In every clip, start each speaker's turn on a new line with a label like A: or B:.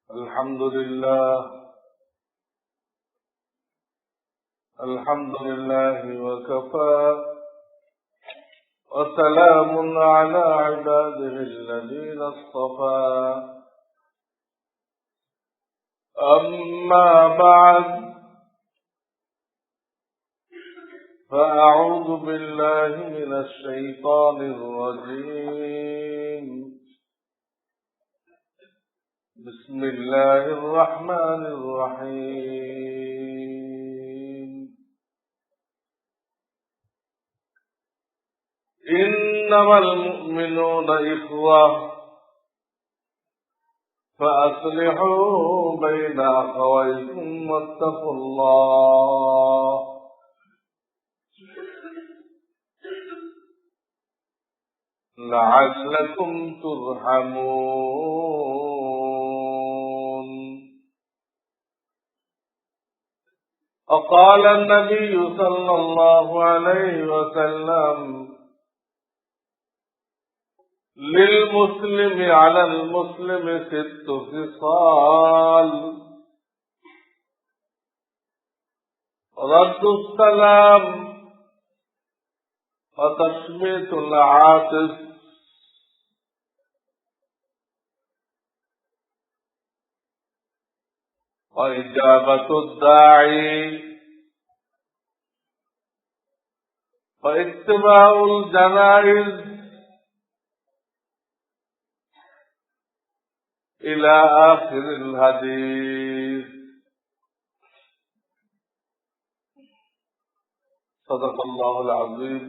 A: الحمد لله وكفى وسلام على عباده الذين اصطفى أما بعد فأعوذ بالله من الشيطان الرجيم بسم الله الرحمن الرحيم إنما المؤمنون إخوة فأصلحوا بين أخويكم واتقوا الله لعلكم ترحمون. وقال النبي صلى الله عليه وسلم للمسلم على المسلم 6 خصال: رد السلام وتشميت العاطس وإجابة الداعي واتباع الجنائز إلى آخر الحديث. صدق الله العظيم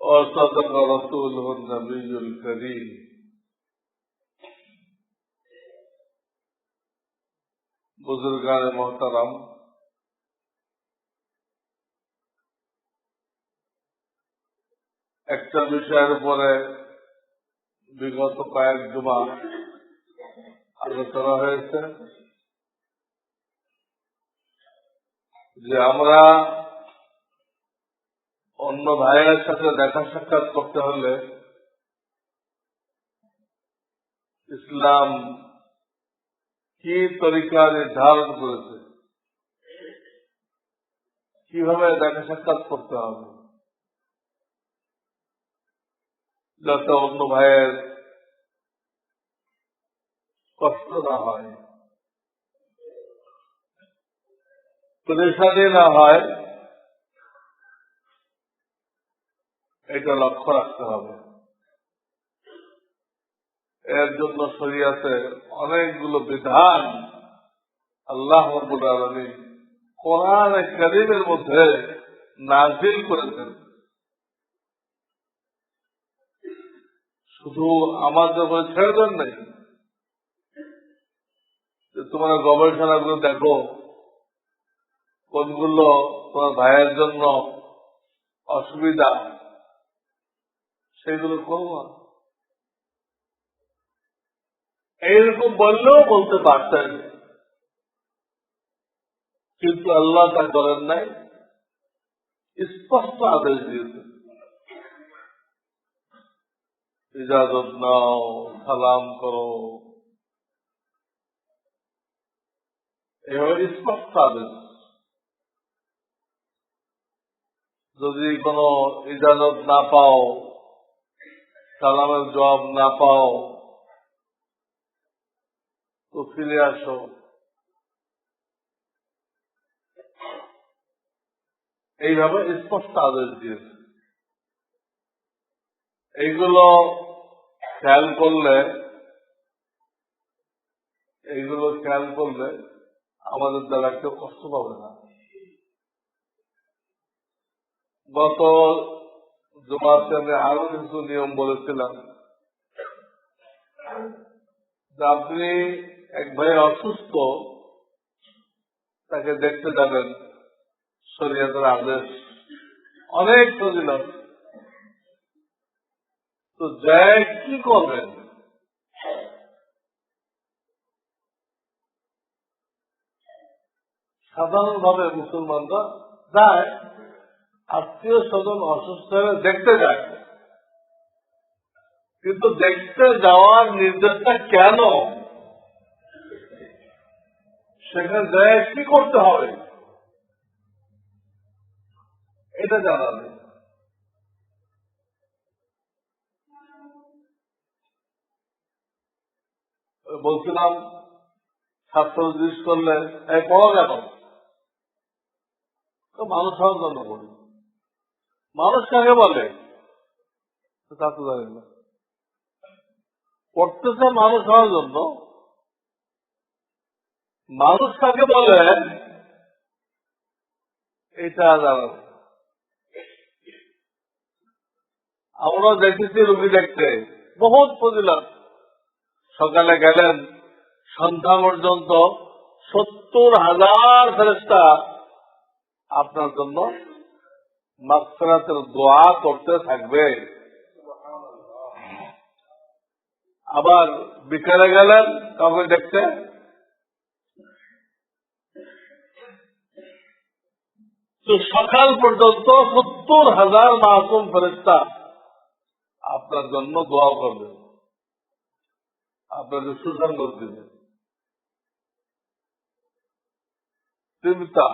A: وصدق رسوله النبي الكريم. बुजुर्गान मोहतरम, একটা বিষয়ের উপরে বিগত কয়েক জুমা আলোচনা হয়েছে যে আমরা অন্য ভাইয়ের সাথে দেখা সাক্ষাৎ করতে হলে ইসলাম কি তরিকা নির্ধারণ করেছে, কিভাবে দেখা সাক্ষাৎ করতে হবে যাতে অন্য ভাইয়ের কষ্ট না হয়, পরেশানি না হয়, এটা লক্ষ্য রাখতে হবে। এর জন্য শরীয়তে অনেকগুলো বিধান আল্লাহ রাব্বুল আলামিন কোরআনে কারীমের মধ্যে নাযিল করেছেন। শুধু আমাদের উপরে ছেড়ে দেন নাই যে তোমরা গবেষণাগুলো দেখো কোনগুলো তোমার ভাইয়ের জন্য অসুবিধা, সেগুলো করো না। এইরকম বললেও বলতে পারতেন, কিন্তু আল্লাহ তা করেন নাই, স্পষ্ট আদেশ দিয়েছেন ইজাজত নাও, সালাম করো, এভাবে স্পষ্ট আদেশ। যদি কোনো ইজাজত না পাও, সালামের জবাব না পাও, তো ফিরে আসো। এইভাবে স্পষ্ট আদেশ দিয়েছে। এইগুলো খেয়াল করলে আমাদের দ্বারা কেউ কষ্ট পাবে না। গত জুমাতে আমি আরো কিছু নিয়ম বলেছিলাম যে আপনি এক ভাই অসুস্থ, তাকে দেখতে যাবেন, শরীয়তের আদেশ, অনেক ফজিলত, তো যায় কি করবেন? সাধারণভাবে মুসলমানরা যায়, আত্মীয় স্বজন অসুস্থ হলে দেখতে যায়, কিন্তু দেখতে যাওয়ার নির্দেশটা কেন সেখানে যায় কি করতে হবে এটা জানা নেই। বলছিলাম ছাত্র জিজ্ঞেস করলে এই পড়ো কেন, তো মানুষ হওয়ার জন্য পড়ি। মানুষ কাকে বলে তা তো জানি না, পড়তেছে মানুষ হওয়ার জন্য। মানুষ কাকে বলে এটা জানা নেই। আমরা দেখেছি রুগী দেখতে বহুত ফজিলত, সকালে গেলেন সন্ধ্যা পর্যন্ত 70,000 ফেরেশতা আপনার জন্য মাগফিরাতের দোয়া করতে থাকবে। আবার বিকেলে গেলেন কাউকে দেখতে, তো সকাল পর্যন্ত 70,000 মাসুম ফেরেশতা আপনার জন্য দোয়া করবে, আপনাকে সুসংগ দিবে। চিন্তা,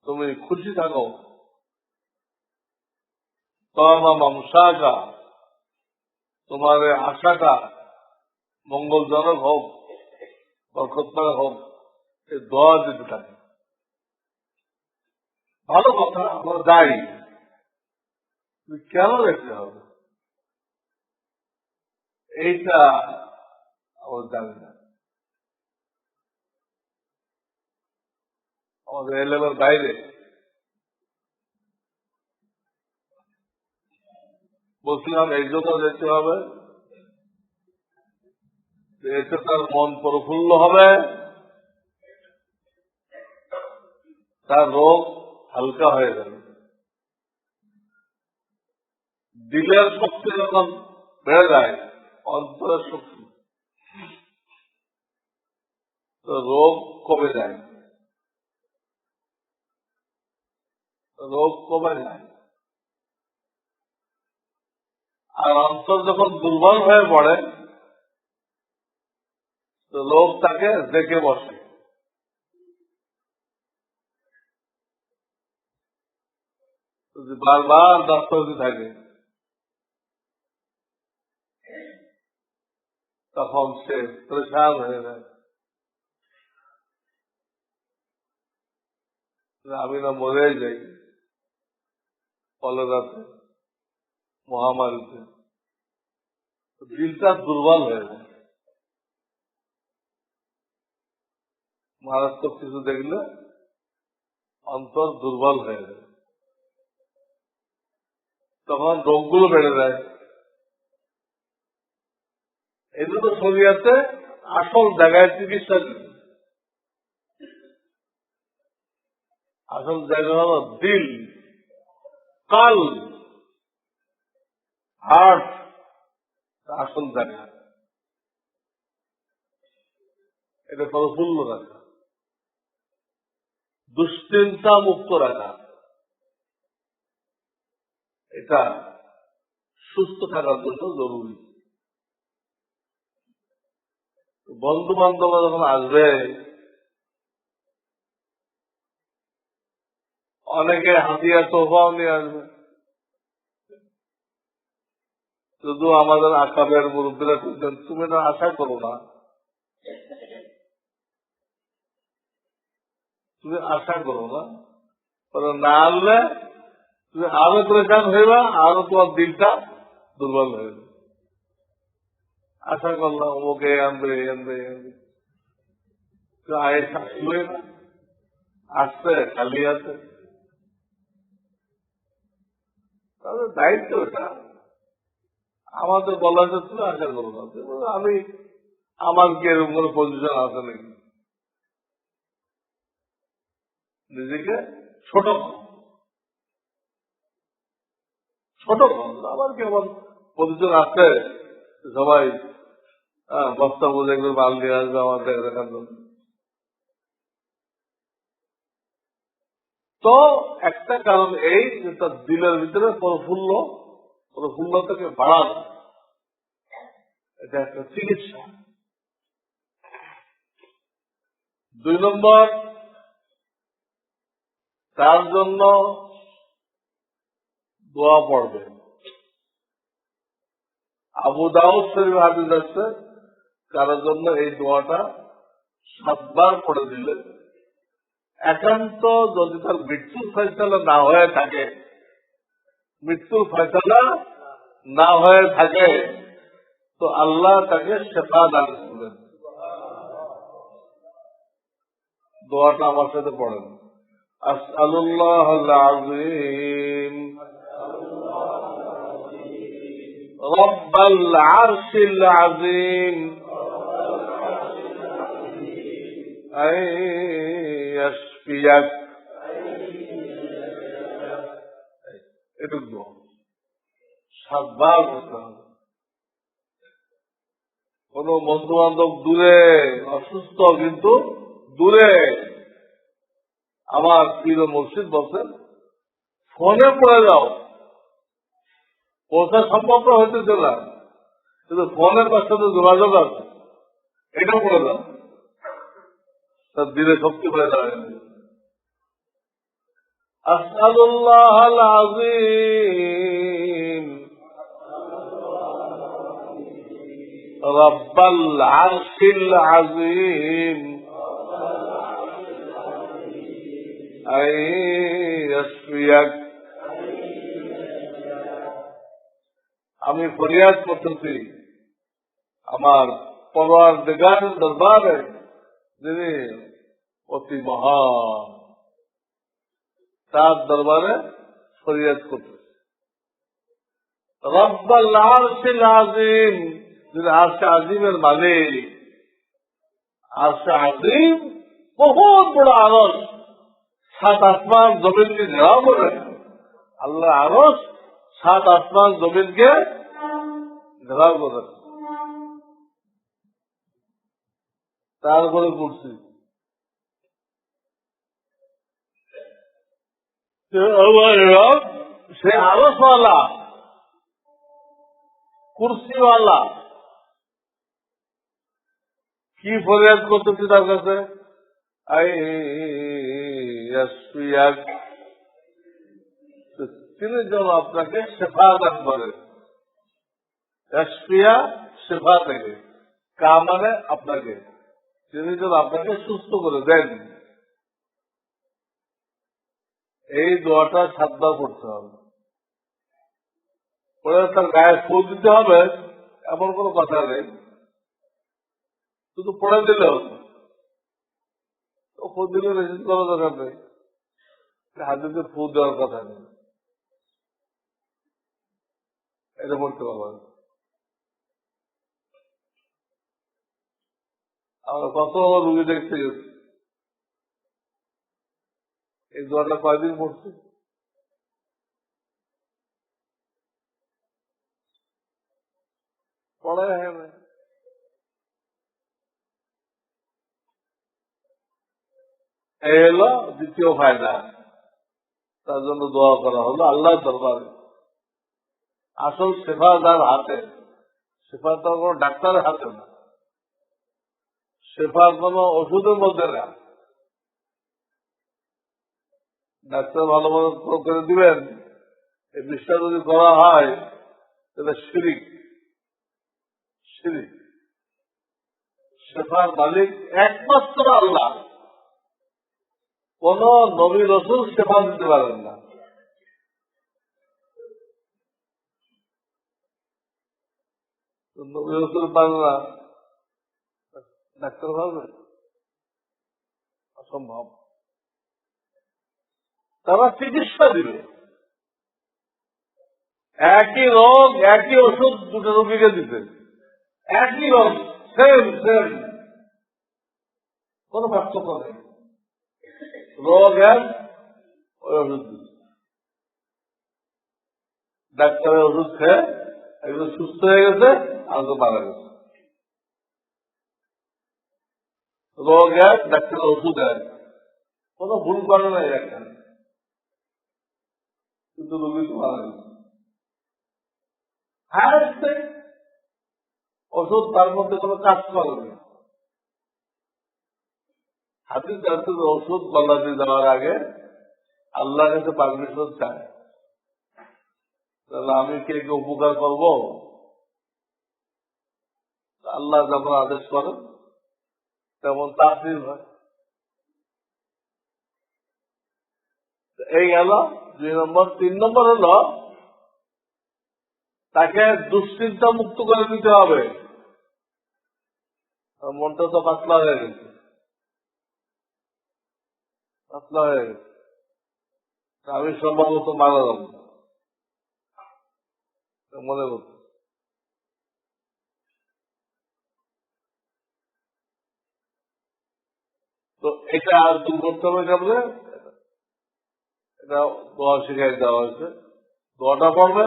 A: তুমি খুশি থাকো, তোমার আশাটা মঙ্গলজনক হোক, বরকতময় হোক, এই দোয়া দিতে থাকে। ভালো কথা, আমরা যাই, কেন দেখতে হবে এইটা আমরা জানি না। আমাদের এলেমের বাইরে বলছিলাম এই জন্য যেতে হবে, এতে তার মন প্রফুল্ল হবে, তার রোগ হালকা হয়ে যাবে। দিলের শক্তি যখন বেড়ে যায়, অন্তরের শক্তি, তো রোগ কমে যায়, রোগ কমে যায়। আর অন্তর যখন দুর্বল হয়ে পড়ে, তো লোক তাকে দেখে বসে। যদি বারবার ডাক্তার থাকে, তখন সে পরেশান হয়ে যায়, আমি না মরে যাই কলেরাতে, মহামারীতে। দিলটা দুর্বল হয়ে যায়, মারাত্মক কিছু দেখলে অন্তর দুর্বল হয়ে যায়, তখন রোগগুলো বেড়ে যায়। এই জন্য শরীয়তে আসল জায়গায় চিকিৎসা, আসল জায়গা হলো দিল, কাল, হার্ট, আসল জায়গা। এটা প্রফুল্ল রাখা, দুশ্চিন্তা মুক্ত রাখা, এটা সুস্থ থাকার জন্য জরুরি। বন্ধু বান্ধবরা যখন আসবে, অনেকে হাতিয়া তোফাও নিয়ে আসবে। শুধু আমাদের আকাবের মুরব্বীরা বলছেন, তুমি না আশা করো না, তুমি আশা করো না, না আনলে তুমি আরো পরেশান হইবা, আরো তোমার দিলটা দুর্বল হয়ে যাবে। আশা করলাম ওকে আনবে আনবে, আসলে না, আসছে খালি আছে। তাদের দায়িত্ব এটা, আমাদের বলা যে তুমি আশা করো না। আমি, আমার কি এরকম কোনো পজিশন আছে নাকি? নিজেকে ছোট ছোট আমার কি আমার পজিশন আছে? সবাই বস্তা বোঝে একবার মাল নিয়ে আসবে আমাদের দেখার জন্য। তো একটা কারণ এই যে তার দিলের ভিতরে প্রফুল্লতাকে বাড়ানো। এটা একটা চিকিৎসা। 2 নম্বর, তার জন্য দোয়া পড়বে। আবু দাউদ শরীফ হাদিস আছে, কারোর জন্য এই দোয়াটা 7 বার পড়ে দিলে, একান্ত যদি তার মৃত্যুর ফয়সালা না হয়ে থাকে, মৃত্যুর ফয়সালা না হয়ে থাকে, তো আল্লাহ তাকে শেফা দান করবেন। দোয়াটা আমার সাথে পড়েন। আসআলুল্লাহুল আযীম রব্বাল আরশিল আযীম আন ইয়াশফিয়াক। এটুকু দোয়া 7 বার করতে হবে। কোন বন্ধু বান্ধব দূরে, অসুস্থ কিন্তু দূরে, আমার প্রিয় মসজিদ বলছেন ফোনে পড়ে যাও, পৌঁছা সম্ভব হইতেছে না, কিন্তু ফোনের তার সাথে যোগাযোগ আছে, এটা পড়ে যাও, তার দিলে শক্তি হয়ে দাঁড়ায়। আসআলুল্লাহুল আযীম রব্বাল আরশিল আযীম আন ইয়াশফিয়াক। আমি ফরিয়াদ করতেছি আমার পরওয়ারদিগারের দরবারে, যিনি অতি মহান, তার দরবারে ফরিয়াদ করতেছি। রব্বাল আরশিল আযীম, যিনি আরশে আজিমের মালিক। আরশে আজিম বহুত বড় আরশ, 7 আসমান জমিনকে ঘেরাও করে। আল্লাহ আরশ 7 আসমান জমিনকে ঘেরাও করে, তারপরে করছি সে আরশওয়ালা, কুরসিওয়ালা। কি ফরিয়াদ করতেছি তার কাছে? তিনি যেন আপনাকে শেফা দান করেন। শেফা থেকে কা মানে আপনাকে, তিনি যেন আপনাকে সুস্থ করে দেন। এই দোয়াটা 7 বার পড়তে হবে। পরে তার গায়ে ফু দিতে হবে এমন কোনো কথা নেই, শুধু পড়ে দিলে হতো। ফু দিলে রেজিস্ট করার দরকার নেই, হাতে ফু দেওয়ার কথা নেই, এটা বলতে পারবেন। আমরা কত রুগী দেখতে গেছি, এই দোয়াটা কয়দিন পড়ছি, পড়াই হয় না। এই হলো দ্বিতীয় ফায়দা, তার জন্য দোয়া করা হলো আল্লাহর দরবারে। আসল শেফা তার হাতে, শেফা তো কোনো ডাক্তারের হাতে না, শেফা কোনো ওষুধের মধ্যে না। ডাক্তার ভালো মতো করে দিবেন, এই বিষটা যদি করা হয় তাহলে শিরিক। শিরিক। শেফার মালিক একমাত্র আল্লাহ, কোন নবী রাসূল শেফা দিতে পারেন না। নবী রাসূল পারেন না, ডাক্তার পারবে? অসম্ভব। তারা চিকিৎসা দিবে, একই রোগ একই ওষুধ দুটো রোগীকে দিতে, একই রোগ, সেম সেম, কোন পার্থক্য নেই। রোগ এক, ওই ওষুধ দিচ্ছে। ডাক্তারের ওষুধ খেয়ে একজন সুস্থ হয়ে গেছে, আর তো মারা গেছে। রোগ এক, ডাক্তারের ওষুধ এক, কোন ভুল করে নাই একটা, কিন্তু রোগী তো মারা গেছে। ওষুধ তার মধ্যে কোনো কাজ করবে। হাদিস আছে যে ওষুধ গলাতে দেওয়ার আগে আল্লাহর কাছে পারমিশন চায়, তাহলে আমি কে কে উপকার করব, আল্লাহ যখন আদেশ করেন তেমন তাসির হয়। এই গেল 2 নম্বর। 3 নম্বর হলো তাকে দুশ্চিন্তা মুক্ত করে দিতে হবে। মনটা তো পাতলা হয়ে গেছে, পাতলা হয়ে গেছে, আমি সম্ভবত মারা যাব মনে করছি। তো এটা আর দূর করতে হবে কেমনে? এটা দোয়া শিখাই দেওয়া হয়েছে। দোয়াটা পড়বে,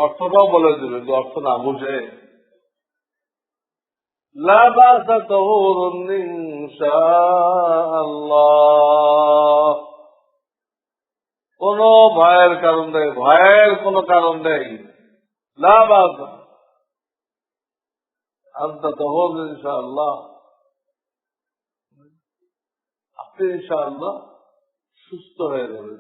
A: অর্থটাও বলে দেবে, যে অর্থ না বুঝে লা বাসা তাহুরুন ইনশাআল্লাহ, কোন ভয়ের কারণ নেই, ভয়ের কোন কারণ নেই। লা বাসা আনতা তাহুর ইনশাআল্লাহ, আপনি ইনশাআল্লাহ সুস্থ হয়ে যাবেন।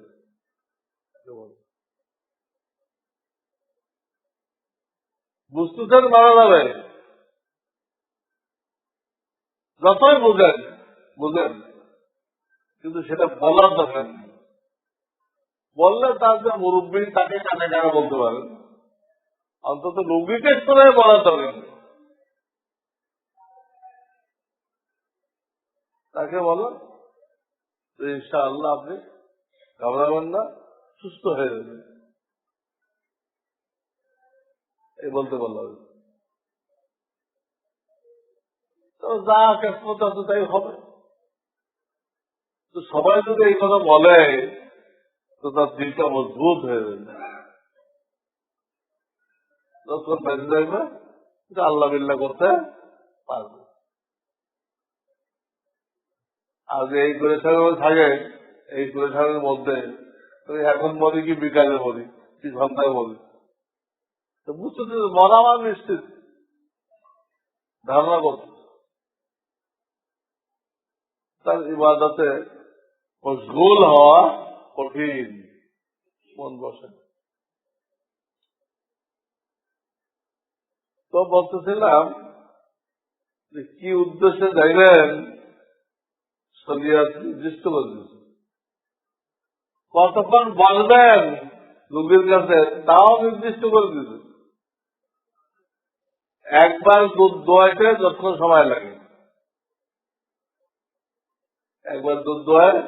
A: বুঝতেছেন? মারা যাবে, যতই বুঝেন বুঝেন, কিন্তু সেটা বলার দরকার নেই। বললে তার যে মুরব্বী তাকে কানে কানে বলতে পারেন, অন্তত রোগীকে করে বলার দরকার নেই। তাকে বলো ইনশাআল্লাহ আপনি ঘাবড়াবেন না, সুস্থ হয়ে যাবেন, এই বলতে বললাম। তো যা কেসমত আছে তাই হবে। তো সবাই যদি এই কথা বলে তো তার দিলটা মজবুত হয়ে যাবে, যখন বেঁচে যাবে আল্লাহ বিল্লাহ করতে পারবে। আর যে এই গুলেশানের থাকে, এই গুলেশানের মধ্যে এখন মরি কি বিকালে মরি কি ঘন্টায় মরি, তো বুঝতে মরা আমার নিশ্চিত ধারণা করতে, তার ইবাদতে মশগুল হওয়া কঠিন, মন বসে। তো বলতেছিলাম যে কি উদ্দেশ্যে যাইবেন শরিয়ত নির্দিষ্ট করে দিয়েছে। কতক্ষণ বলবেন রোগীর কাছে তাও নির্দিষ্ট করে দিয়েছে। একবার দুধ দোয়াইতে যতক্ষণ সময় লাগে, একবার দুধ দোয়ায়,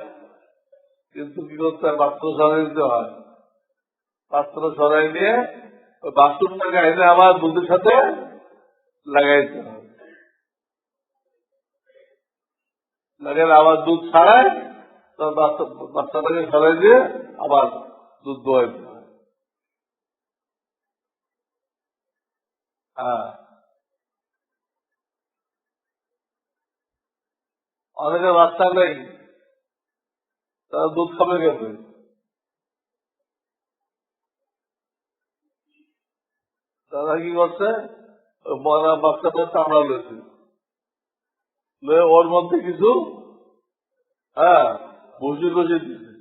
A: কিন্তু কি করতে হয়, পাত্র সরাই দিতে হয়। পাত্র সরাই নিয়ে ওই বাথরুমটাকে এনে আবার দুধের সাথে লাগাইতে হয়, লাগাইলে আবার দুধ ছাড়ায়, বাচ্চাটাকে সরাই দিয়ে আবার দুধ দোয়াইতে হয়। হ্যাঁ, অনেকে বাচ্চা নেই, তারা দুধ খাবে কেমন? তারা কি করছে, মরা বাচ্চাটা চামড়া লয়েছে, ওর মধ্যে কিছু ভুসি ভুসি দিয়েছে,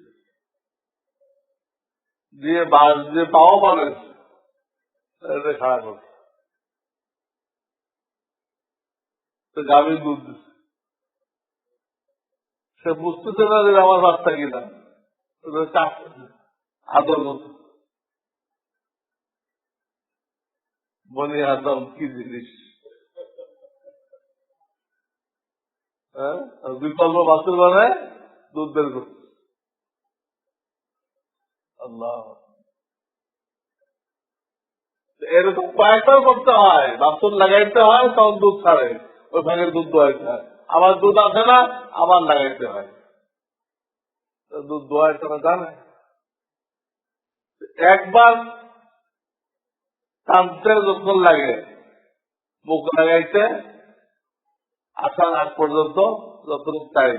A: দিয়ে বাঁশ দিয়ে পাও বানাইছে, এটা খাড়া করছে, তো গাভী দুধ দিচ্ছে। সে বুঝতেছে না যে আমার বাচ্চা কিনা, আদর করছে। বনি আদম কি জিনিস, হ্যাঁ, বিকল্প বাছুর বানায় দুধ বের করছে। আল্লাহ, এরকম কয়েকবার করতে হয়, বাছুর লাগাইতে হয়, তখন দুধ ছাড়ে, ওই ভাগে দুধ দোয়াইতে হয়, আবার দুধ আসে না, আবার লাগাইতে হয়, দুধ দোয়াইতে না জানে। একবার টানতে যতক্ষণ লাগে, মুখ লাগাইতে আসার আগ পর্যন্ত যতটুকু টাইম,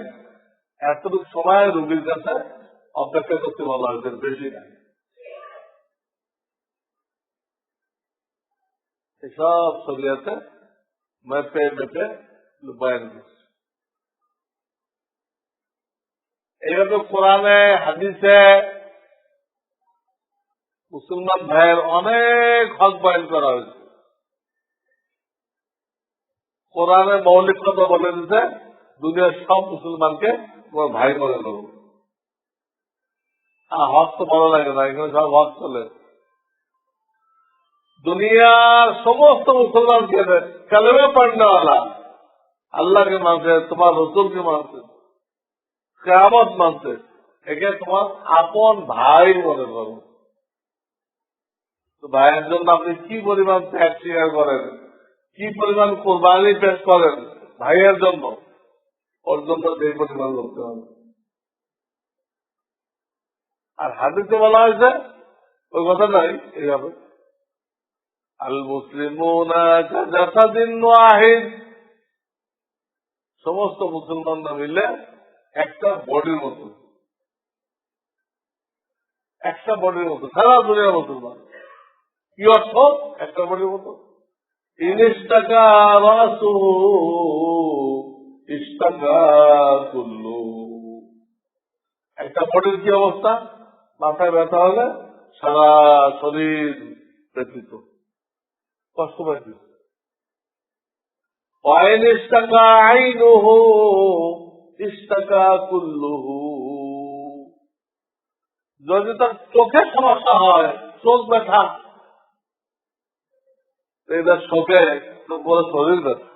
A: এতটুকু সময় রুগীর কাছে অপেক্ষা করতে বলা হয়েছে, বেশি না। এসব শরিয়াতে মেপে মেপে বয়ান করছে। এইভাবে কোরআনে হাদিসে মুসলমান ভাইয়ের অনেক হক বয়ান করা হয়েছে। কোরআনে মৌলিক কথা বলে দিতে দুনিয়ার সব মুসলমানকে তোমার ভাই মনে করো। হক তো ভালো লাগে না, এখানে সব হক চলে। দুনিয়ার সমস্ত মুসলমানকে কালেমা পড়নেওয়ালা আল্লাহকে মানছে, তোমার রসুলকে মানছে, কিয়ামত মানছে, একে তোমার আপন ভাই মনে করো। তো ভাইয়ের জন্য আপনি কি পরিমাণ ত্যাগ স্বীকার করেন, কি পরিমাণ কোরবানি পেশ করেন ভাইয়ের জন্য, ওর জন্য সেই পরিমাণ করতে হবে। আর হাদিসে বলা হয়েছে ওই কথা নাই, এইভাবে আল মুসলিমুনা কাজাসাদিন ওয়াহিদ, সমস্ত মুসলমানরা মিলে একটা বডির মতো, একটা বডির মতো, সারা দুনিয়ার মুসলমান। কি অর্থ একটা বডির মতো? ইনিস্তাকা রাসু ইস্তাকা কুল্লু। একটা বডির কি অবস্থা? মাথায় ব্যথা হলে সারা শরীর ব্যথিত, কষ্ট পাইছে। ইস্তাকা আইনুহু ইস্তাকা কুল্লুহু। যদি তার চোখের সমস্যা হয়, চোখ ব্যথা, এটা শোকে তো পুরো শরীর ব্যথা।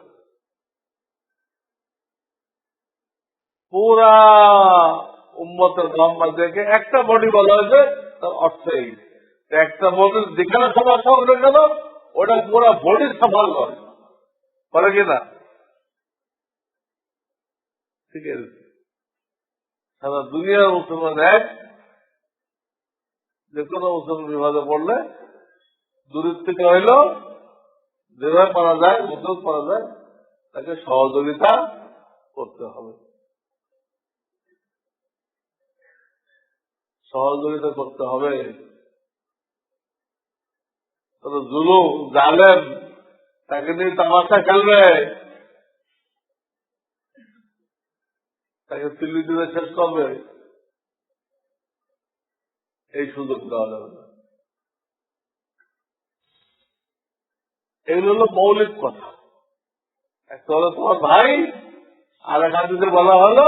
A: পুরা উম্মতের লম্বা দেখে একটা বডি বলা হয়েছে, তার অর্থ এই একটা বডির যেখানে সমস্যা হবে কেন ওটা পুরা বডি সাফল করে, করে কিনা? ঠিক আছে, সারা দুনিয়ার মুসলমান এক, যে কোনো মুসলমান বিবাদে পড়লে দূরের থেকে হইল যেভাবে পারা যায়, মুসলমান পারা যায়, তাকে সহযোগিতা করতে হবে, সহযোগিতা করতে হবে। জুলুম জালেম তাকে নিয়ে তামাশা খেলবে, তাকে তিল্লি দিলে শেষ করবে, এই সুযোগ দেওয়া যাবে না। এগুলো হল মৌলিক কথা। একটা হলো তোমার ভাই, আর এক হাদিসে বলা হলো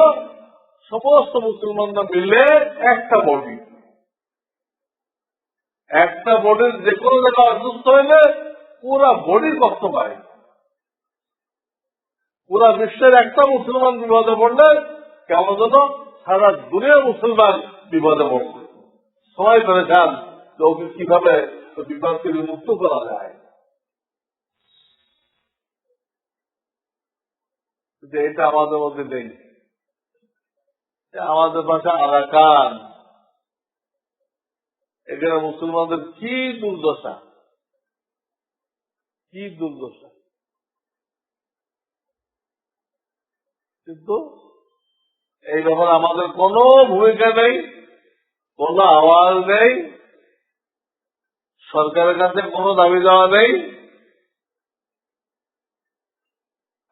A: সমস্ত মুসলমানরা মিলে একটা বডি, একটা বডির যে কোনো জায়গায় অসুস্থ হইলে পুরা বডির কষ্ট পায়। পুরা বিশ্বের একটা মুসলমান বিপদে পড়লে কেমন যেন সারা দুনিয়ার মুসলমান বিপদে পড়ছে, সবাই পেরেছান যে ওকে কিভাবে বিপদ থেকে মুক্ত করা যায়। এটা আমাদের মধ্যে নেই। আমাদের পাশে আরাকান, এখানে মুসলমানদের কি দুর্দশা, কি দুর্দশা, কিন্তু এই ব্যাপারে আমাদের কোনো ভূমিকা নেই, কোনো আওয়াজ নেই, সরকারের কাছে কোনো দাবি দেওয়া নেই।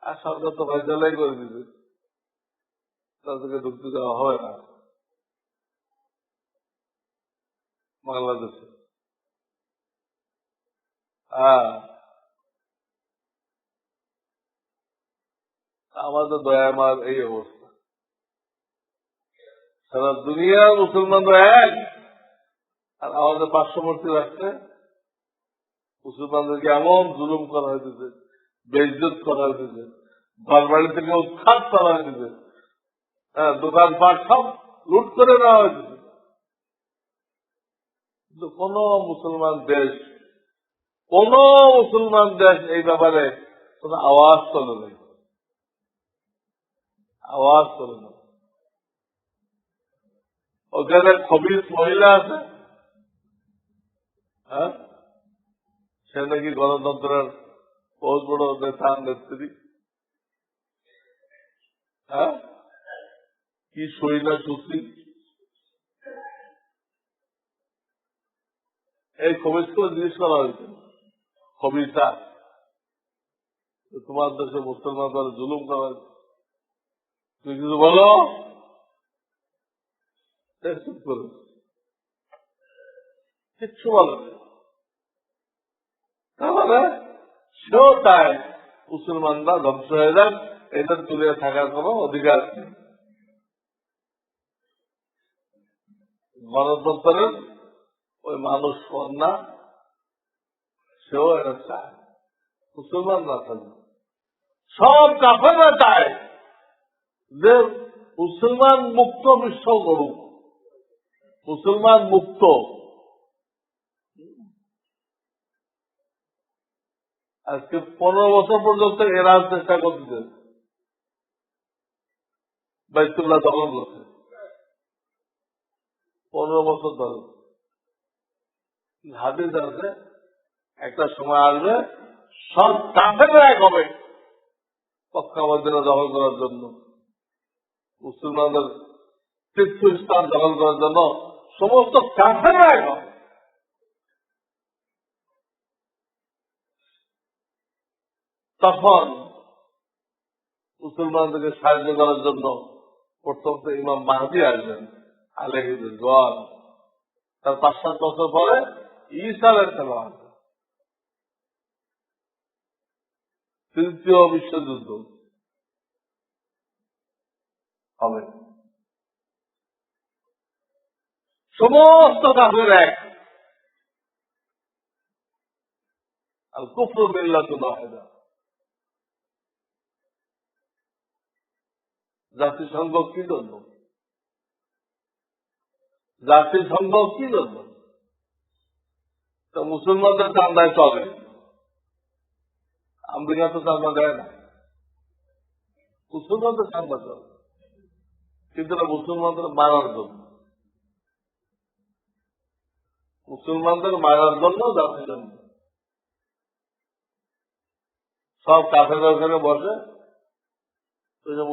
A: আর সরকার তো ফয়সালাই করে দিবে, তাদেরকে ঢুকতে দেওয়া হবে না বাংলাদেশে। আমাদের দয়ামার এই অবস্থা। সারা দুনিয়ার মুসলমানরা এক, আর আমাদের পার্শ্ববর্তী রাষ্ট্রে মুসলমানদেরকে এমন জুলুম করা হয়েছে, বেইজ্জত করা হয়েছে, ঘর বাড়ি থেকে উৎখাত করা হয়েছে, দোকানপাট সব লুট করে নেওয়া হয়েছে। কিন্তু কোন মুসলমান দেশ, কোন মুসলমান দেশ এই ব্যাপারে কোন আওয়াজ তোলে নেই, আওয়াজ তোলে না। ওখানে খবিস মহিলা আছে, হ্যাঁ, সে নাকি গণতন্ত্রের বহুত বড় নেতা নেত্রী, হ্যাঁ, কি সই না চুক্তি। এই খবিসকে জিজ্ঞেস করা হয়েছে, খবিসা তোমার দেশে মুসলমানদের জুলুম করা, তুমি কিছু বলো, চুপ করো, কিচ্ছু বলো। তার মানে সেও চায় মুসলমানরা ধ্বংস হয়ে যাক, এদের তুলে থাকার কোন অধিকার নেই। গণতন্ত্রের ওই মানুষ কন্যা সেও এটা চায় মুসলমান না থাকবে। সব কাফেররা চায় যে মুসলমান মুক্ত বিশ্ব করুক, মুসলমান মুক্ত। আজকে 15 বছর পর্যন্ত এরা চেষ্টা করতেছে বাইতুল্লাহ দখল করতে, 15 বছর ধরে। হাদিস আছে একটা সময় আসবে সব কাফেররা এক হবে মক্কা মদিনা দখল করার জন্য, মুসলমানদের তীর্থস্থান দখল করার জন্য সমস্ত কাফেররা এক হবে। তখন মুসলমানদেরকে সাহায্য করার জন্য প্রথম তো ইমাম মাহদী আসবেন আলাইহিস সালাম, তার 5-7 বছর পরে ঈসা আলাইহিস সালাম, তৃতীয় বিশ্বযুদ্ধ হবে। সমস্ত কাফের এক, আল কুফরু মিল্লাতুন ওয়াহিদা। জাতিসংঘ কি জন্য? জাতিসংঘ কি জন্য? তো মুসলমানদের চান্দায় চলে, আমেরিকা তো চান্দা দেয় না, মুসলমানদের চান্দা চলে, কিন্তু মুসলমানদের মারার জন্য, মুসলমানদের মারার জন্য জাতিসংঘ। সব কাফেররা ওখানে বসে,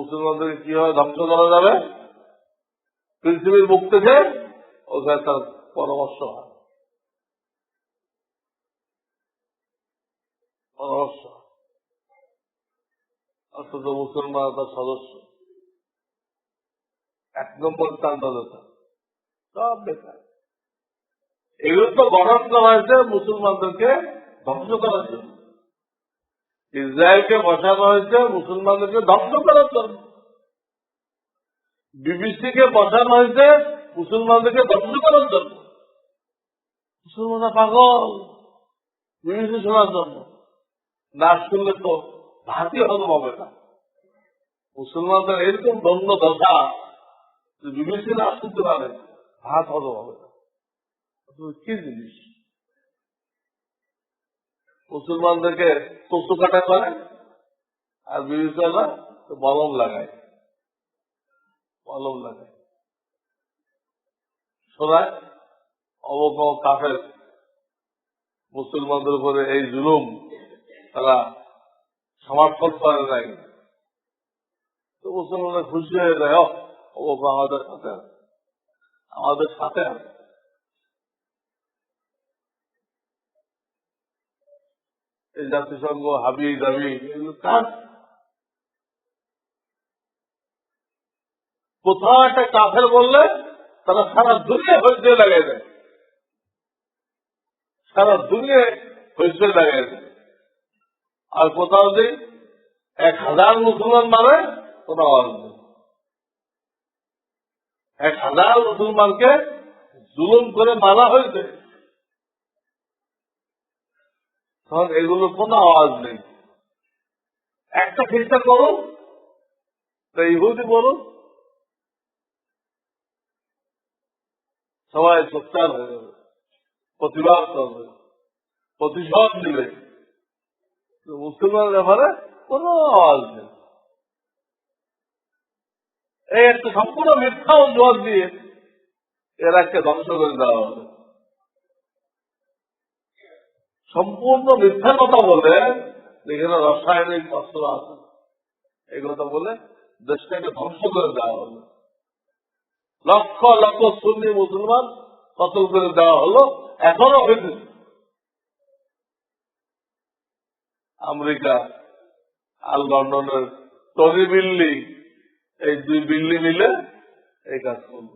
A: মুসলমানদেরকে কিভাবে ধ্বংস করা যাবে পৃথিবীর বুক থেকে, ওখানে তার পরামর্শ হয়, পরামর্শ। অথচ মুসলমান তার সদস্য 1 নম্বর চান্দা দেতা, সব বেকার। এগুলো তো গঠন করা হয়েছে মুসলমানদেরকে ধ্বংস করার জন্য। ইসরায়েলকে বসানো হয়েছে মুসলমানদেরকে ধ্বংস করার জন্য, বিবিসিকে বসানো হয়েছে মুসলমানদেরকে ধ্বংস করার জন্য। মুসলমানরা পাগল বিবিসি শোনার জন্য, না শুনলে তো ভাতই হজম হবে না। মুসলমানদের এরকম দ্বন্দ্ব দশা, বিবিসি না শুনতে পারে, ভাত হজম হবে না। কি জিনিস? মুসলমানদেরকে কচু কাটা করে আর বিবিসি মলম লাগায়, মলম লাগায় শোনায় অবক কাফের মুসলমানদের উপরে এই জুলুম তারা সমর্থন করে নাই। তো মুসলমানরা খুশি হয়ে যায়, অবক আমাদের সাথে, আমাদের সাথে আছে। এই জাতিসংঘ হাবি দাবি এগুলো কাজ। কোথাও একটা কাফের বললে তারা সারা দুনিয়া হইতে লাগাই দেয়, সারা দুনিয়া হইতে লাগাই দেয়। আর কোথাও যে 1000 মুসলমান মারে কোনো আওয়াজ নেই, 1000 মুসলমানকে জুলুম করে মারা হয়েছে, তখন এগুলো কোনো আওয়াজ নেই। একটা খ্রিস্টান করুন, ইহুদি বলুন, সবাই সোচ্চার হয়ে যাবে, প্রতিবাদ করবে, প্রতিশোধ দিবে। মুসলমানের ব্যাপারে কোন আওয়াজ নেই। এই একটা সম্পূর্ণ মিথ্যা অজুহাত দিয়ে এরাকে ধ্বংস করে দেওয়া হবে। সম্পূর্ণ মিথ্যা কথা বলে, যেখানে রাসায়নিক অস্ত্র আছে, এই কথা বলে দেশটাকে ধ্বংস করে দেওয়া হলো। লক্ষ লক্ষ সুন্নি মুসলমান কতল করে দেওয়া হলো, এখনো হয়েছে। আমেরিকা আর লন্ডনের টনি বিল্লি, এই দুই বিল্লি মিলে এই কাজ করলো।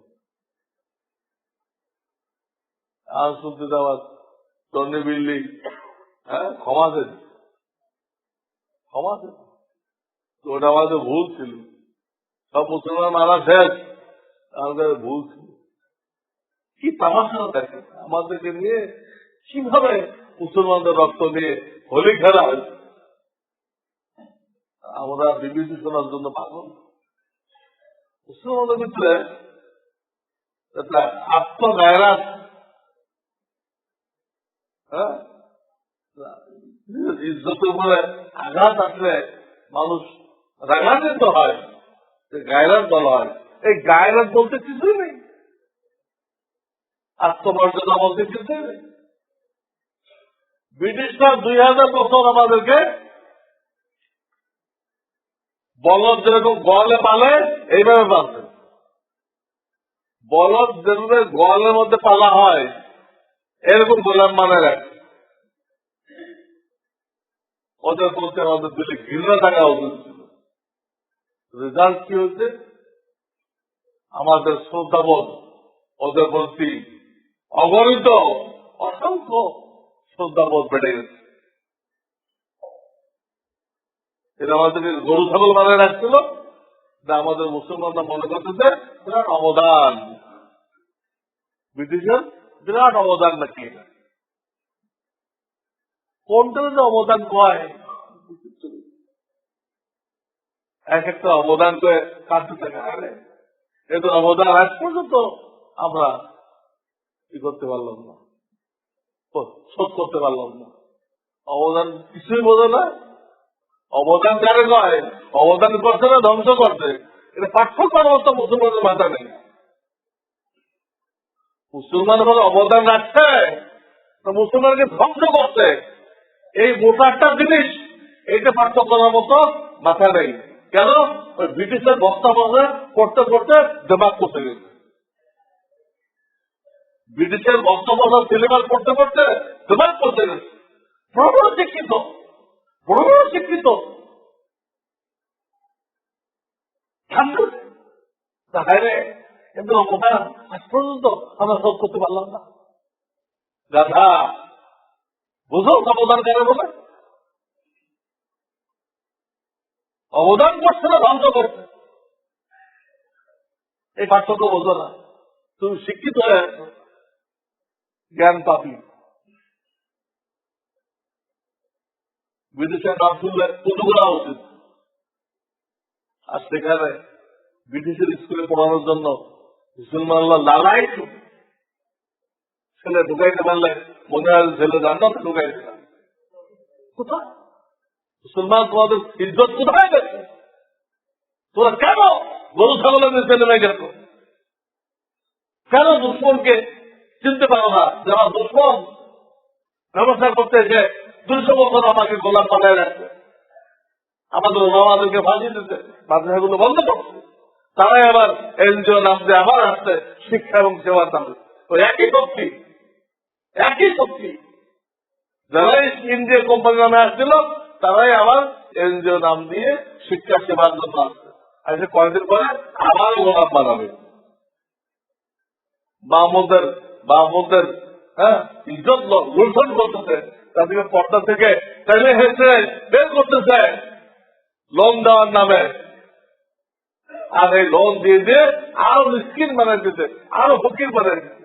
A: আর শুনতে যাওয়ার টনি বিল্লি ক্ষমা দেন, ক্ষমা দেন, ওটা আমাদের ভুল ছিল, সব মুসলমান মারা শেষ, আমাদের ভুল ছিল। কি তামাশা দেখে আমাদেরকে নিয়ে কিভাবে মুসলমানদের রক্ত নিয়ে হোলি খেলা হয়েছে। আমরা বিবৃতি শোনার জন্য পাগল। মুসলমানদের ভিতরে একটা আত্মগায়রাত, ইজ্জতের উপরে আঘাত আসলে মানুষ রাগান্বিত হয়, গায়রাত বলা হয়। এই গায়রাত বলতে কিছুই নেই, আত্মমর্যাদা বলতে কিছুই নেই। ব্রিটিশরা 2000 বছর আমাদেরকে বলদ যেরকম গোয়ালে পালে এইভাবে পালছে। বলদ যেভাবে গোয়ালের মধ্যে পালা হয় এরকম গোলাম মানে রাখে। ওদের বলতে আমাদের দিলে ঘৃণা থাকা উচিত ছিল। রেজাল্ট কি হচ্ছে? আমাদের শ্রদ্ধাবোধ ওদের প্রতি অগণিত অসংখ্য শ্রদ্ধাবোধ বেড়ে গেছে। এটা আমাদেরকে গরু ছাগল বানিয়ে রাখছিল, আমাদের মুসলমানরা মনে করতেছে বিরাট অবদান, ব্রিটিশের বিরাট অবদান নাকি। কোনটা যে অবদান কয়, এক একটা অবদান করে কাটতে থাকে। এদের অবদান আজ পর্যন্ত আমরা কি করতে পারলাম না, শোধ করতে পারলাম না। অবদান কিছুই বোঝে না। অবদান কারে কয়? অবদান করছে না ধ্বংস করছে, এটা পার্থক্য মতো মুসলমানের মাথা নেই। মুসলমান হলে অবদান রাখছে, মুসলমানকে ধ্বংস করছে, এই মোটাটা জিনিস এইটা পার্থক্য করার মতো মাথা নেই। কেন? ওই ব্রিটিশের বস্তা বসে করতে করতে দেমাগ করতে গেছে। ব্রিটিশের বস্তা বসা সিলেবাস পড়তে পড়তে দেমাগ করতে গেছে। বড় বড় শিক্ষিত, বড় বড় শিক্ষিত কিন্তু অবদান আজ পর্যন্ত আমরা শোধ করতে পারলাম না। গাধা, বুঝো অবদান কারে বলে? অবদান করছে না ধ্বংস করছে, এই পার্থক্য বোঝো না। তুমি শিক্ষিত হয়ে জ্ঞান পাবি। বিদেশের নাম শুনলে পুজো করা উচিত। আর সেখানে ব্রিটিশের স্কুলে পড়ানোর জন্য মুসলমানরা লালাই ছেলে ঢুকাইতে পারলে মনে হয় ছেলে জান্নাতে ঢুকাইতে পারে। কোথায় মুসলমান তোমাদের ইজ্জত কোথায় গেছে? তোরা কেন গরু ছাগলের ছেলে মেয়ে গেছ? কেন দুশ্মনকে চিনতে পারো না? যারা দুশ্মন ব্যবস্থা করতে এসে 200 বছর আমাকে গোলাম বানায় রাখছে, আমাদের ওলামাদেরকে ফাঁসি দিতে, মাদ্রাসাগুলো বন্ধ করছে, তারাই আবার এনজিও নাম দিয়ে আবার আসছে শিক্ষা এবং সেবার নামে। তো একই শক্তি, একই শক্তি। যারাই ইন্ডিয়া কোম্পানি নামে আসছিল তারাই আবার এনজিও নাম দিয়ে শিক্ষা সেবার জন্য আসছে। আর কয়েকদিন পরে আবার গোলাম বানাবে। বামদের ইজ্জত লুণ্ঠন করতেছে, তাদেরকে পর্দা থেকে টেনে হেসে বের করতেছে লোন দেওয়ার নামে। আর এই লোন দিয়ে দিয়ে আরো মিসকিন বানাই দিতে, আরো ফকির বানাই দিতে।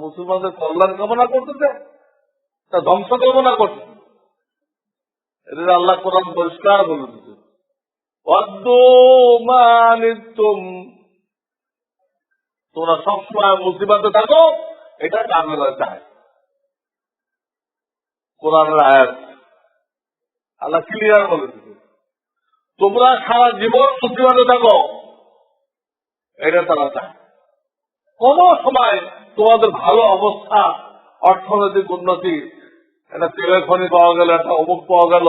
A: মুসলমানদের কল্যাণ কামনা করতেছে, তা ধ্বংস কামনা করতেছে। এটা আল্লাহ কোরআন পরিষ্কার বলে দিচ্ছে, তোমরা সবসময় মুসিবতে থাকো, এটা কামেলা চায়। কোরআনের আয়াত আল্লাহ ক্লিয়ার বলে দিচ্ছে, তোমরা সারা জীবন মুসিবতে থাকো, এটা তারা চায়। কোন সময় তোমাদের ভালো অবস্থা, অর্থনৈতিক উন্নতি, একটা তেলের খনি পাওয়া গেল, একটা অমুক পাওয়া গেল,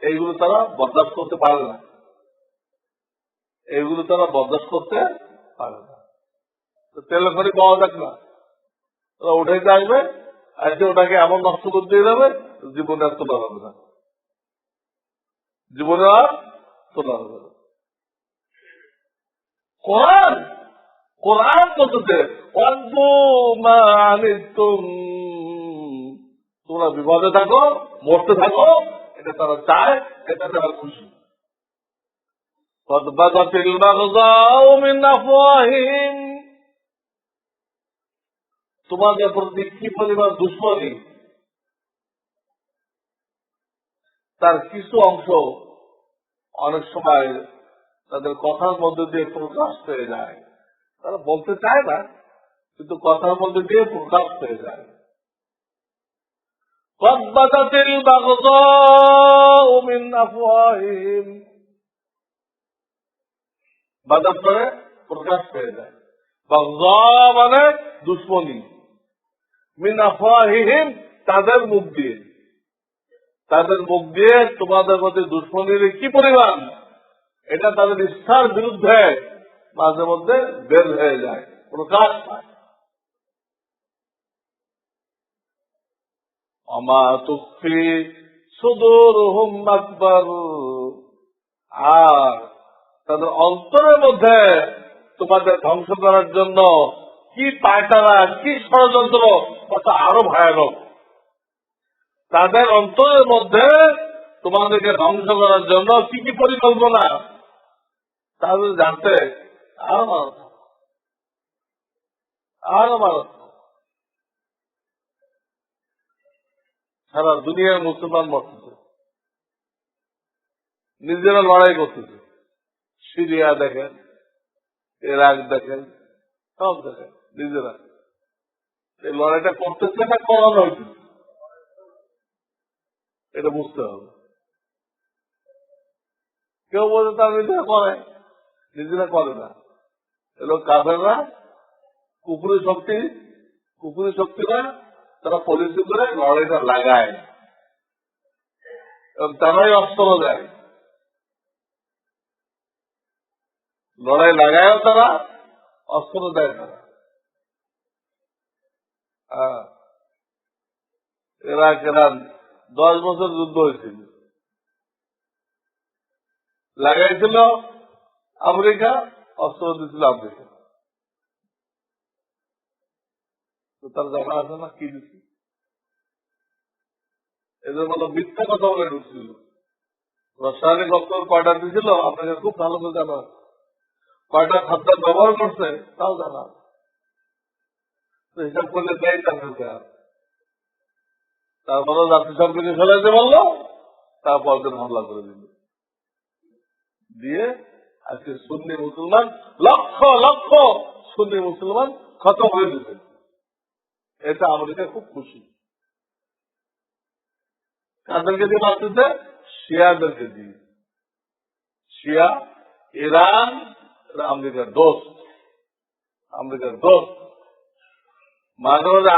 A: এইগুলো তারা বরদাস্ত করতে পারে না। এইগুলো তারা বরদাস্ত করতে পারে না। তেলের খনি পাওয়া যাক না, ওরা উঠাইতে আসবে, আজকে ওটাকে এমন নষ্ট করতে যাবে জীবনে এত পারবে না। জীবনে আর তোলা হবে না। কোরআন কোরআন বলতেছে তোমরা বিপদে থাকো, মরতে থাকো, এটা তারা চায়, এটা তারা খুশি। তোমাদের প্রতি কি পরিমাণ দুশ্মনী, তার কিছু অংশ অনেক সময় তাদের কথার মধ্যে দিয়ে প্রকাশ পেয়ে যায়। তারা বলতে চায় না, কিন্তু কথার মধ্যে দিয়ে প্রকাশ পেয়ে যায়। বাদাত করে প্রকাশ পেয়ে যায়। মানে দুশ্মনী, মিন আফওয়াহিহিম তাদের মুখ দিয়ে, তাদের মুখ দিয়ে তোমাদের মধ্যে দুশ্মনীর কি পরিমাণ, এটা তাদের ইচ্ছার বিরুদ্ধে মাঝে মধ্যে বের হয়ে যায়, প্রকাশ পায়। আমা তুফি সুদুরহুম আকবার, আর তাদের অন্তরের মধ্যে তোমাদের ধ্বংস করার জন্য কি পায়তারা, কি ষড়যন্ত্র, কথা আরো ভয়ানক। তাদের অন্তরের মধ্যে তোমাদেরকে ধ্বংস করার জন্য কি কি পরিকল্পনা, তাদের জানতে আরো মারাত্মক। সারা দুনিয়ার মুসলমান মরতেছে, নিজেরা লড়াই করতেছে। সিরিয়া দেখেন, ইরাক দেখেন, সব দেখেন, নিজেরা এই লড়াইটা করতেছে না করানো হইতেছে, এটা বুঝতে হবে। কেউ বলছে তারা নিজেরা করে, নিজেরা করে না। এগুলো কাফেররা, কুফরি শক্তিরা তারা পলিসি করে লড়াইটা লাগায় এবং তারাই অস্ত্র দেয়। লড়াই লাগায়ও তারা, অস্ত্র দেয় তারা। ইরাক ইরান 10 বছর যুদ্ধ হয়েছিল, লাগাইছিল আমেরিকা, অস্ত্র দিয়েছিল আমেরিকা। তো তার জানা আছে না কি দিচ্ছে, এদের মতো মিথ্যা কথা বলে ঢুকছিল। রাসায়নিক অস্ত্র কয়টা দিয়েছিল আপনাকে খুব ভালো করে জানা, কয়টা খাদ্য ব্যবহার করছে তাও জানা। হিসাব করলে দেয় তার কাছে। তারপরে জাতিসংঘকে ফেলাইতে বললো, তারপর দিন হামলা করে দিল, দিয়ে আজকে সুন্নি মুসলমান লক্ষ লক্ষ সুন্নি মুসলমান খতম হয়ে যেতে। এটা আমেরিকা খুব খুশি। কাদেরকে দিয়ে মারতেছে? শিয়াদেরকে দিয়ে। শিয়া ইরান আমেরিকার দোস্ত, আমেরিকার দোস্ত। মাঝে মাঝে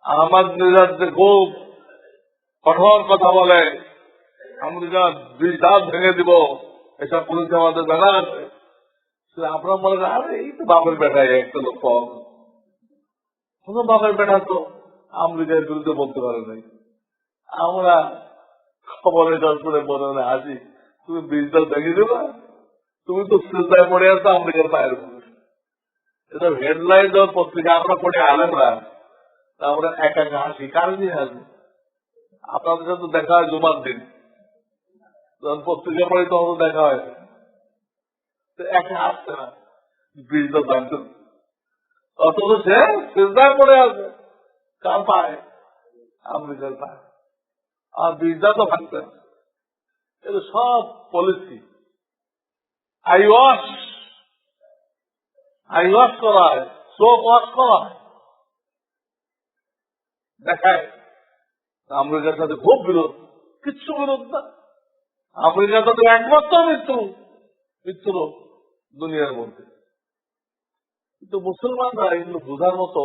A: আহমদ নিজাদ যে খুব কঠোর কথা বলে, আমেরিকা 20 দাঁত ভেঙে দিব, এসব পুলিশ আমাদের জানা আছে। আপনার মনে করেন আরে এই তো বাপের বেটাই, একটা লোক কোন বাপের বেটা তো আমেরিকার বিরুদ্ধে বলতে পারে নাই। আমরা খবরের দর্শনে মনে মনে হাসি, তুমি 20 দাঁত ভেঙে দেবা, তুমি তো সিজদায় পড়ে আসো আমেরিকার পায়ের উপরে। এটা হেডলাইন দেওয়ার পত্রিকা আমরা পড়ে আলেমরা, আমরা একা একা হাসি। কারণ নিয়ে হাসি? আপনাদের সাথে দেখা হয় জুমার দিন, যখন পত্রিকা পড়ে তখন দেখা হয়, একা হাসছে না, 20 দাঁত ভাঙতে। অথচ সে সিজদায় পড়ে আছে কার পায়? আমেরিকার পায়। আর 20 দাঁতও ভাঙতে। এটা সব পলিসি। আই ওয়াশ করা হয়, চোখ ওয়াশ করা হয়, দেখায় আমেরিকার সাথে খুব বিরোধ। কিচ্ছু বিরোধ না, আমেরিকা তো একমাত্র মৃত্যু রোগ দুনিয়ার মধ্যে। কিন্তু মুসলমানরা এগুলো বোঝার মতো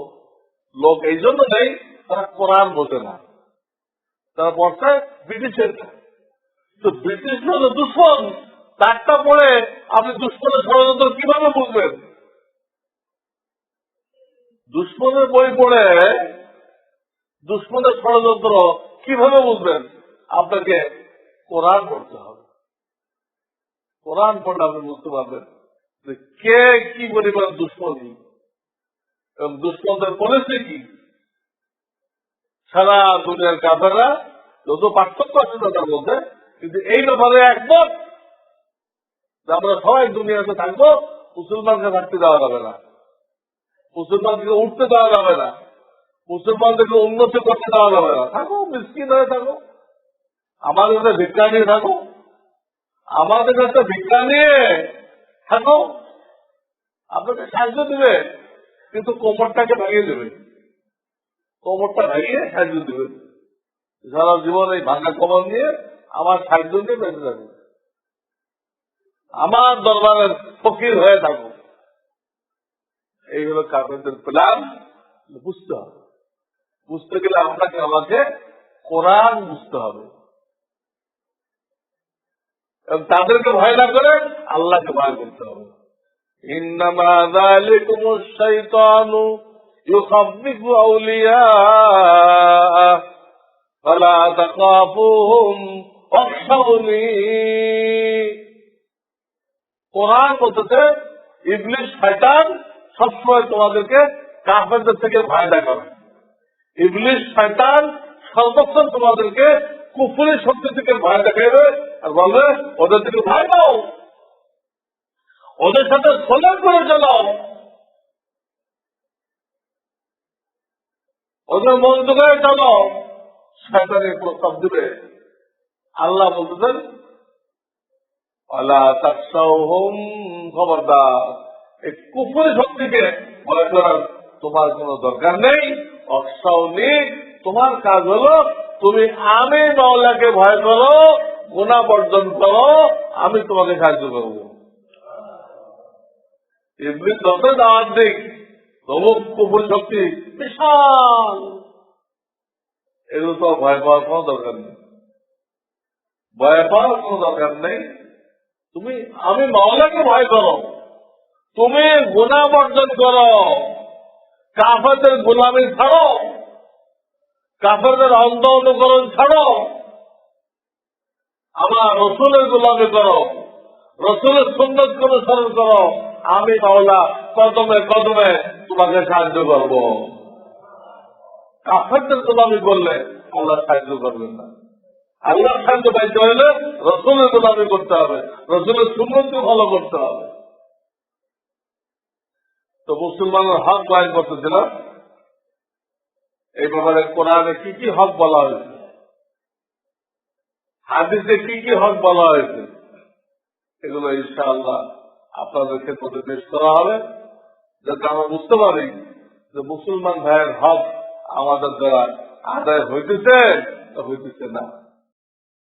A: লোক এই জন্য নেই, তারা কোরআন বোঝে না। তারা বলছে ব্রিটিশের, তো ব্রিটিশ হলো দুশ্মন, তারটা পড়ে আপনি দুশ্মনের ষড়যন্ত্র কিভাবে বুঝবেন? দুশ্মনের বই পড়ে দুশ্মনের ষড়যন্ত্র কিভাবে বুঝবেন? আপনাকে কোরআন পড়তে হবে। কোরআন পড়লে আপনি বুঝতে পারবেন যে কে কি পরিমাণ দুশ্মনী এবং দুশ্মনদের পলিসি কি। সারা দুনিয়ার কাফেররা যত পার্থক্য আছে তাদের মধ্যে, কিন্তু এই ব্যাপারে একমত যে আমরা সবাই দুনিয়াতে থাকবো, মুসলমানকে থাকতে দেওয়া যাবে না, মুসলমানকে উঠতে দেওয়া যাবে না, মুসলমানদেরকে উন্নতি করতে দেওয়া যাবে না। থাকো, মিসকিন হয়ে থাকো, আমাদের কাছে ভিক্ষা নিয়ে থাকো, আমাদের কাছে ভিক্ষা নিয়ে থাকো, আপনাকে সাহায্য দেবে, কিন্তু কোমরটাকে ভাঙিয়ে দেবে, কোমরটা ভাঙিয়ে সাহায্য দেবে। সারা জীবন এই ভাঙা কোমর নিয়ে আমার সাহায্য নিয়ে বেঁচে থাকো, আমার দরবারের ফকির হয়ে থাকো। এইগুলো কাফেরদের প্ল্যান। বুঝতে হবে, বুঝতে গেলে আপনাকে আমাকে কোরআন বুঝতে হবে এবং তাদেরকে ভয় না করে আল্লাহকে ভয় করতে হবে। ইন্নামা যালিকুমুশ শাইতানু ইউখাব্বিফু আউলিয়াআহ ফালা তাখাফুহুম ওয়াখশাউনি। কোরআন বলতেছে ইবলিস শয়তান সবসময় তোমাদেরকে কাফেরদের থেকে ভয় দেখাবে। ইবলিস শয়তান সর্বক্ষণ তোমাদেরকে কুফরি শক্তি থেকে ভয় দেখাবে আর বলবে ওদের থেকে ভয় দাও, ওদের সাথে সোলের করে চালাও, ওদের মন জোগায় চালাও। শয়তানের প্রস্তাব দিবে। আল্লাহ বলতেছেন আল্লাহ তাকশাউহুম, খবরদার এই কুফরি শক্তিকে ভয় করার তোমার কোনো দরকার নেই। অকশাউনি, তোমার কাজ হলো তুমি আমি মাওলাকে ভয় করো, গুনাহ বর্জন করো, আমি তোমাকে সাহায্য করব। ইবলিস যত দাওয়াত দিক তবু কুফরি শক্তি বিশাল, এগুলো তো ভয় পাওয়ার কোনো দরকার নেই, ভয় পাওয়ার কোনো দরকার নেই। তুমি আমি মাওলাকে ভয় করো, তুমি গুনাহ বর্জন করো, কাফেরদের গোলামি ছাড়ো, কাফেরদের অন্ধ অনুকরণ ছাড়ো, আমার রসুলের গোলামি করো, রসুলের সুন্নাত অনুসরণ করো। আমি মাওলা কদমে কদমে তোমাকে সাহায্য করব। কাফেরদের গোলামি করলে আল্লাহ সাহায্য করবেন না। আল্লাহ সাহায্য পাইতে হলে রসুলের গোলামি করতে হবে, রসুলের সুন্নাতকে ফলো করতে হবে। তো মুসলমানের হক বয়ান করতেছিলাম, এই ব্যাপারে কোরআনে কি কি হক বলা হয়েছে, হাদিসে কি কি হক বলা হয়েছে, এগুলো ইনশাআল্লাহ আপনাদের ক্ষেত্রে পেশ করা হবে, যাতে আমরা বুঝতে পারি যে মুসলমান ভাইয়ের হক আমাদের দ্বারা আদায় হইতেছে না হইতেছে না।